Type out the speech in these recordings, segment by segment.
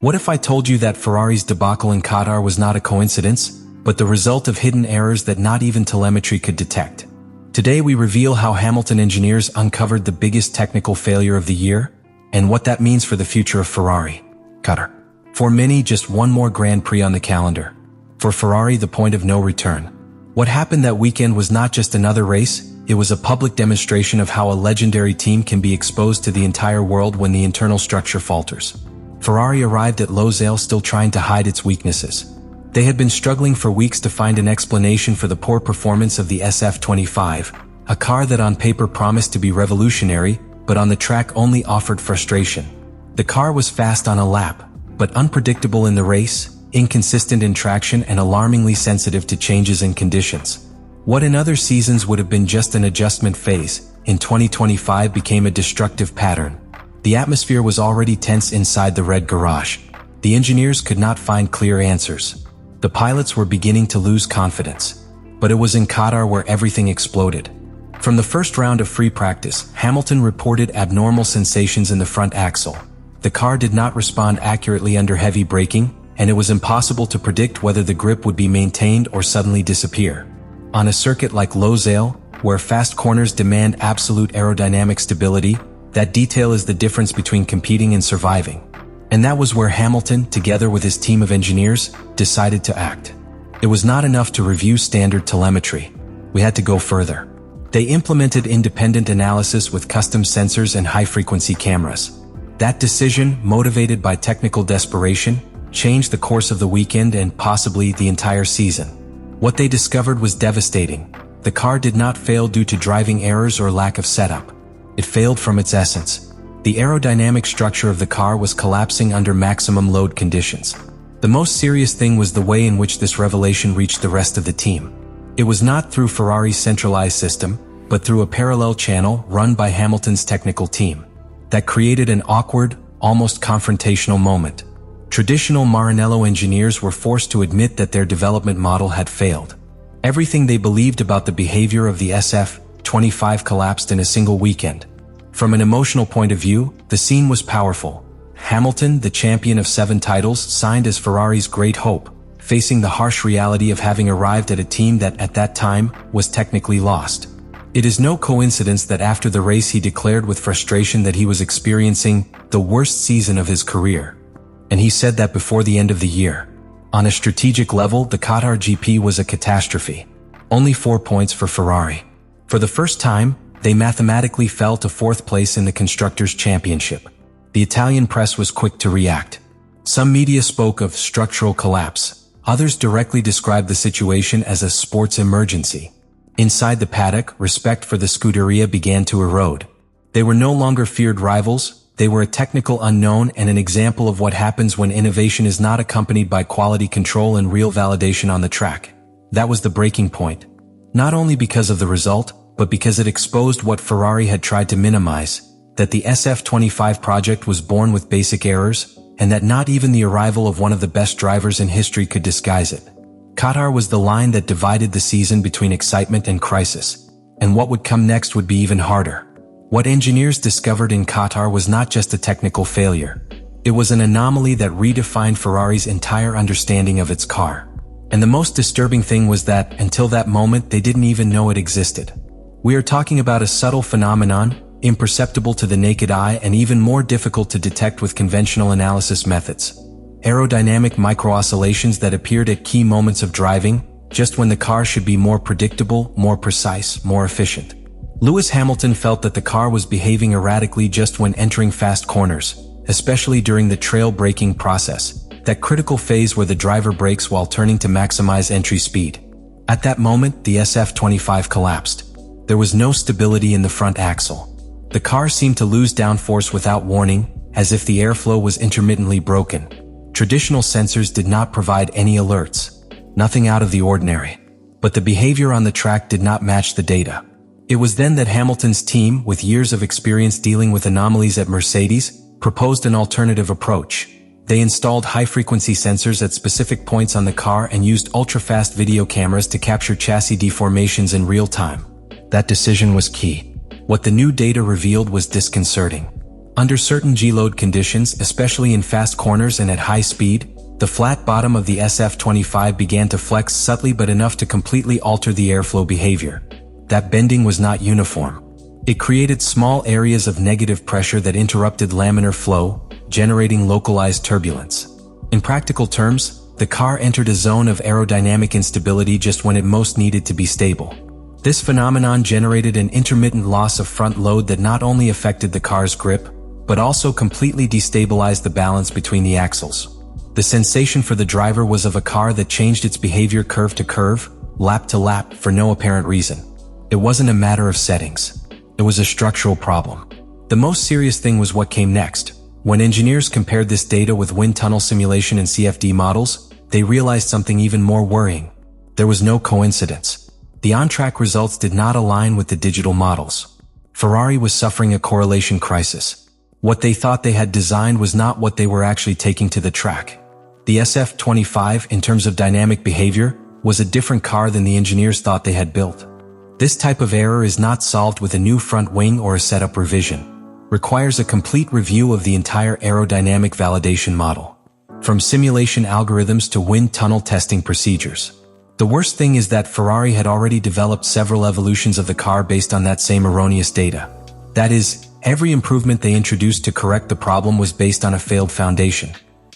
What if I told you that Ferrari's debacle in Qatar was not a coincidence, but the result of hidden errors that not even telemetry could detect? Today we reveal how Hamilton engineers uncovered the biggest technical failure of the year, and what that means for the future of Ferrari. Qatar. For many, just one more Grand Prix on the calendar. For Ferrari, the point of no return. What happened that weekend was not just another race, it was a public demonstration of how a legendary team can be exposed to the entire world when the internal structure falters. Ferrari arrived at Losail still trying to hide its weaknesses. They had been struggling for weeks to find an explanation for the poor performance of the SF25, a car that on paper promised to be revolutionary, but on the track only offered frustration. The car was fast on a lap, but unpredictable in the race, inconsistent in traction and alarmingly sensitive to changes in conditions. What in other seasons would have been just an adjustment phase, in 2025 became a destructive pattern. The atmosphere was already tense inside the red garage. The engineers could not find clear answers. The pilots were beginning to lose confidence. But it was in Qatar where everything exploded. From the first round of free practice, Hamilton reported abnormal sensations in the front axle. The car did not respond accurately under heavy braking, and it was impossible to predict whether the grip would be maintained or suddenly disappear. On a circuit like Losail, where fast corners demand absolute aerodynamic stability, that detail is the difference between competing and surviving. And that was where Hamilton, together with his team of engineers, decided to act. It was not enough to review standard telemetry. We had to go further. They implemented independent analysis with custom sensors and high-frequency cameras. That decision, motivated by technical desperation, changed the course of the weekend and possibly the entire season. What they discovered was devastating. The car did not fail due to driving errors or lack of setup. It failed from its essence. The aerodynamic structure of the car was collapsing under maximum load conditions. The most serious thing was the way in which this revelation reached the rest of the team. It was not through Ferrari's centralized system, but through a parallel channel run by Hamilton's technical team. That created an awkward, almost confrontational moment. Traditional Maranello engineers were forced to admit that their development model had failed. Everything they believed about the behavior of the SF25 collapsed in a single weekend. From an emotional point of view, the scene was powerful. Hamilton, the champion of 7 titles, signed as Ferrari's great hope, facing the harsh reality of having arrived at a team that, at that time, was technically lost. It is no coincidence that after the race he declared with frustration that he was experiencing the worst season of his career. And he said that before the end of the year. On a strategic level, the Qatar GP was a catastrophe. Only 4 points for Ferrari. For the first time, they mathematically fell to 4th place in the Constructors' Championship. The Italian press was quick to react. Some media spoke of structural collapse. Others directly described the situation as a sports emergency. Inside the paddock, respect for the Scuderia began to erode. They were no longer feared rivals, they were a technical unknown and an example of what happens when innovation is not accompanied by quality control and real validation on the track. That was the breaking point. Not only because of the result, but because it exposed what Ferrari had tried to minimize, that the SF25 project was born with basic errors, and that not even the arrival of one of the best drivers in history could disguise it. Qatar was the line that divided the season between excitement and crisis, and what would come next would be even harder. What engineers discovered in Qatar was not just a technical failure. It was an anomaly that redefined Ferrari's entire understanding of its car. And the most disturbing thing was that, until that moment, they didn't even know it existed. We are talking about a subtle phenomenon, imperceptible to the naked eye and even more difficult to detect with conventional analysis methods. Aerodynamic micro-oscillations that appeared at key moments of driving, just when the car should be more predictable, more precise, more efficient. Lewis Hamilton felt that the car was behaving erratically just when entering fast corners, especially during the trail braking process, that critical phase where the driver brakes while turning to maximize entry speed. At that moment, the SF25 collapsed. There was no stability in the front axle. The car seemed to lose downforce without warning, as if the airflow was intermittently broken. Traditional sensors did not provide any alerts. Nothing out of the ordinary. But the behavior on the track did not match the data. It was then that Hamilton's team, with years of experience dealing with anomalies at Mercedes, proposed an alternative approach. They installed high-frequency sensors at specific points on the car and used ultra-fast video cameras to capture chassis deformations in real time. That decision was key. What the new data revealed was disconcerting. Under certain G-load conditions, especially in fast corners and at high speed, the flat bottom of the SF25 began to flex subtly but enough to completely alter the airflow behavior. That bending was not uniform. It created small areas of negative pressure that interrupted laminar flow, generating localized turbulence. In practical terms, the car entered a zone of aerodynamic instability just when it most needed to be stable. This phenomenon generated an intermittent loss of front load that not only affected the car's grip, but also completely destabilized the balance between the axles. The sensation for the driver was of a car that changed its behavior curve to curve, lap to lap, for no apparent reason. It wasn't a matter of settings. It was a structural problem. The most serious thing was what came next. When engineers compared this data with wind tunnel simulation and CFD models, they realized something even more worrying. There was no coincidence. The on-track results did not align with the digital models. Ferrari was suffering a correlation crisis. What they thought they had designed was not what they were actually taking to the track. The SF25, in terms of dynamic behavior, was a different car than the engineers thought they had built. This type of error is not solved with a new front wing or a setup revision. Requires a complete review of the entire aerodynamic validation model, from simulation algorithms to wind tunnel testing procedures. The worst thing is that Ferrari had already developed several evolutions of the car based on that same erroneous data. That is, every improvement they introduced to correct the problem was based on a failed foundation.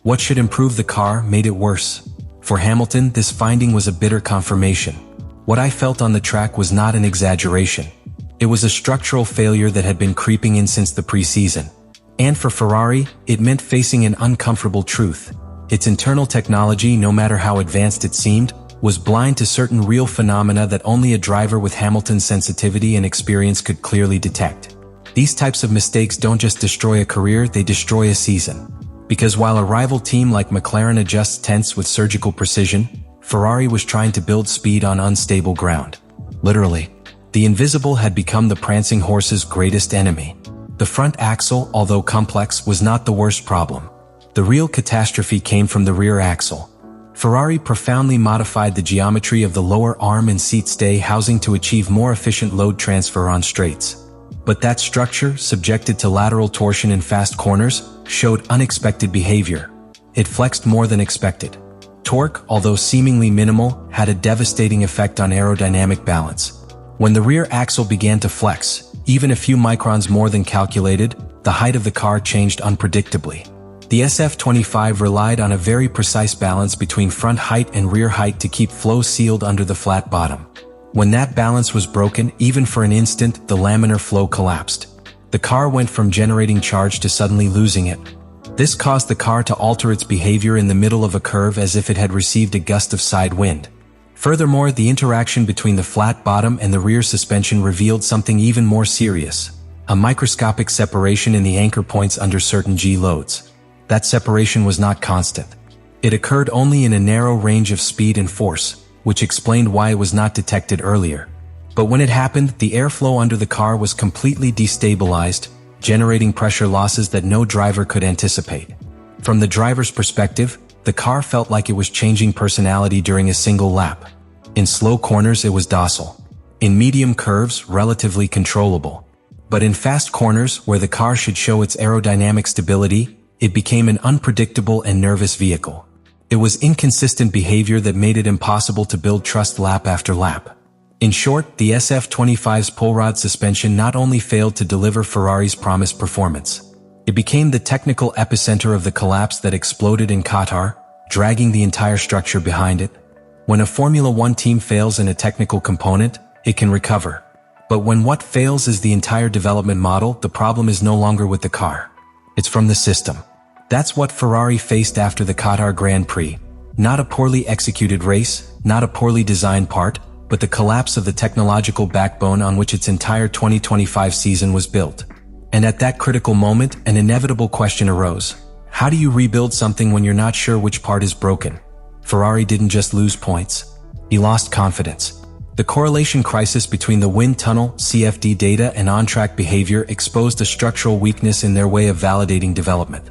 What should improve the car made it worse. For Hamilton, this finding was a bitter confirmation. What I felt on the track was not an exaggeration. It was a structural failure that had been creeping in since the preseason. And for Ferrari, it meant facing an uncomfortable truth. Its internal technology, no matter how advanced it seemed, was blind to certain real phenomena that only a driver with Hamilton's sensitivity and experience could clearly detect. These types of mistakes don't just destroy a career, they destroy a season. Because while a rival team like McLaren adjusts tents with surgical precision, Ferrari was trying to build speed on unstable ground. Literally, the invisible had become the prancing horse's greatest enemy. The front axle, although complex, was not the worst problem. The real catastrophe came from the rear axle. Ferrari profoundly modified the geometry of the lower arm and seat stay housing to achieve more efficient load transfer on straights. But that structure, subjected to lateral torsion in fast corners, showed unexpected behavior. It flexed more than expected. Torque, although seemingly minimal, had a devastating effect on aerodynamic balance. When the rear axle began to flex, even a few microns more than calculated, the height of the car changed unpredictably. The SF25 relied on a very precise balance between front height and rear height to keep flow sealed under the flat bottom. When that balance was broken, even for an instant, the laminar flow collapsed. The car went from generating charge to suddenly losing it. This caused the car to alter its behavior in the middle of a curve as if it had received a gust of side wind. Furthermore, the interaction between the flat bottom and the rear suspension revealed something even more serious: a microscopic separation in the anchor points under certain G-loads. That separation was not constant. It occurred only in a narrow range of speed and force, which explained why it was not detected earlier. But when it happened, the airflow under the car was completely destabilized, generating pressure losses that no driver could anticipate. From the driver's perspective, the car felt like it was changing personality during a single lap. In slow corners, it was docile. In medium curves, relatively controllable. But in fast corners, where the car should show its aerodynamic stability, it became an unpredictable and nervous vehicle. It was inconsistent behavior that made it impossible to build trust lap after lap. In short, the SF25's pull rod suspension not only failed to deliver Ferrari's promised performance, it became the technical epicenter of the collapse that exploded in Qatar, dragging the entire structure behind it. When a Formula One team fails in a technical component, it can recover. But when what fails is the entire development model, the problem is no longer with the car. It's from the system. That's what Ferrari faced after the Qatar Grand Prix. Not a poorly executed race, not a poorly designed part, but the collapse of the technological backbone on which its entire 2025 season was built. And at that critical moment, an inevitable question arose. How do you rebuild something when you're not sure which part is broken? Ferrari didn't just lose points. He lost confidence. The correlation crisis between the wind tunnel, CFD data, and on-track behavior exposed a structural weakness in their way of validating development.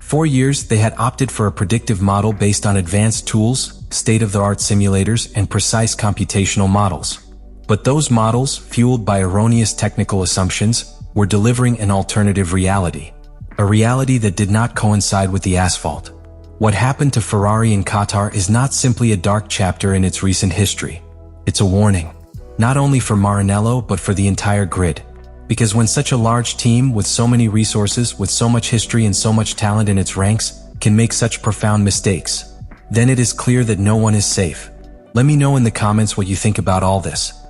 For years, they had opted for a predictive model based on advanced tools, state-of-the-art simulators, and precise computational models. But those models, fueled by erroneous technical assumptions, were delivering an alternative reality. a reality that did not coincide with the asphalt. What happened to Ferrari in Qatar is not simply a dark chapter in its recent history. It's a warning, not only for Maranello but for the entire grid. Because when such a large team with so many resources, with so much history and so much talent in its ranks, can make such profound mistakes, then it is clear that no one is safe. Let me know in the comments what you think about all this.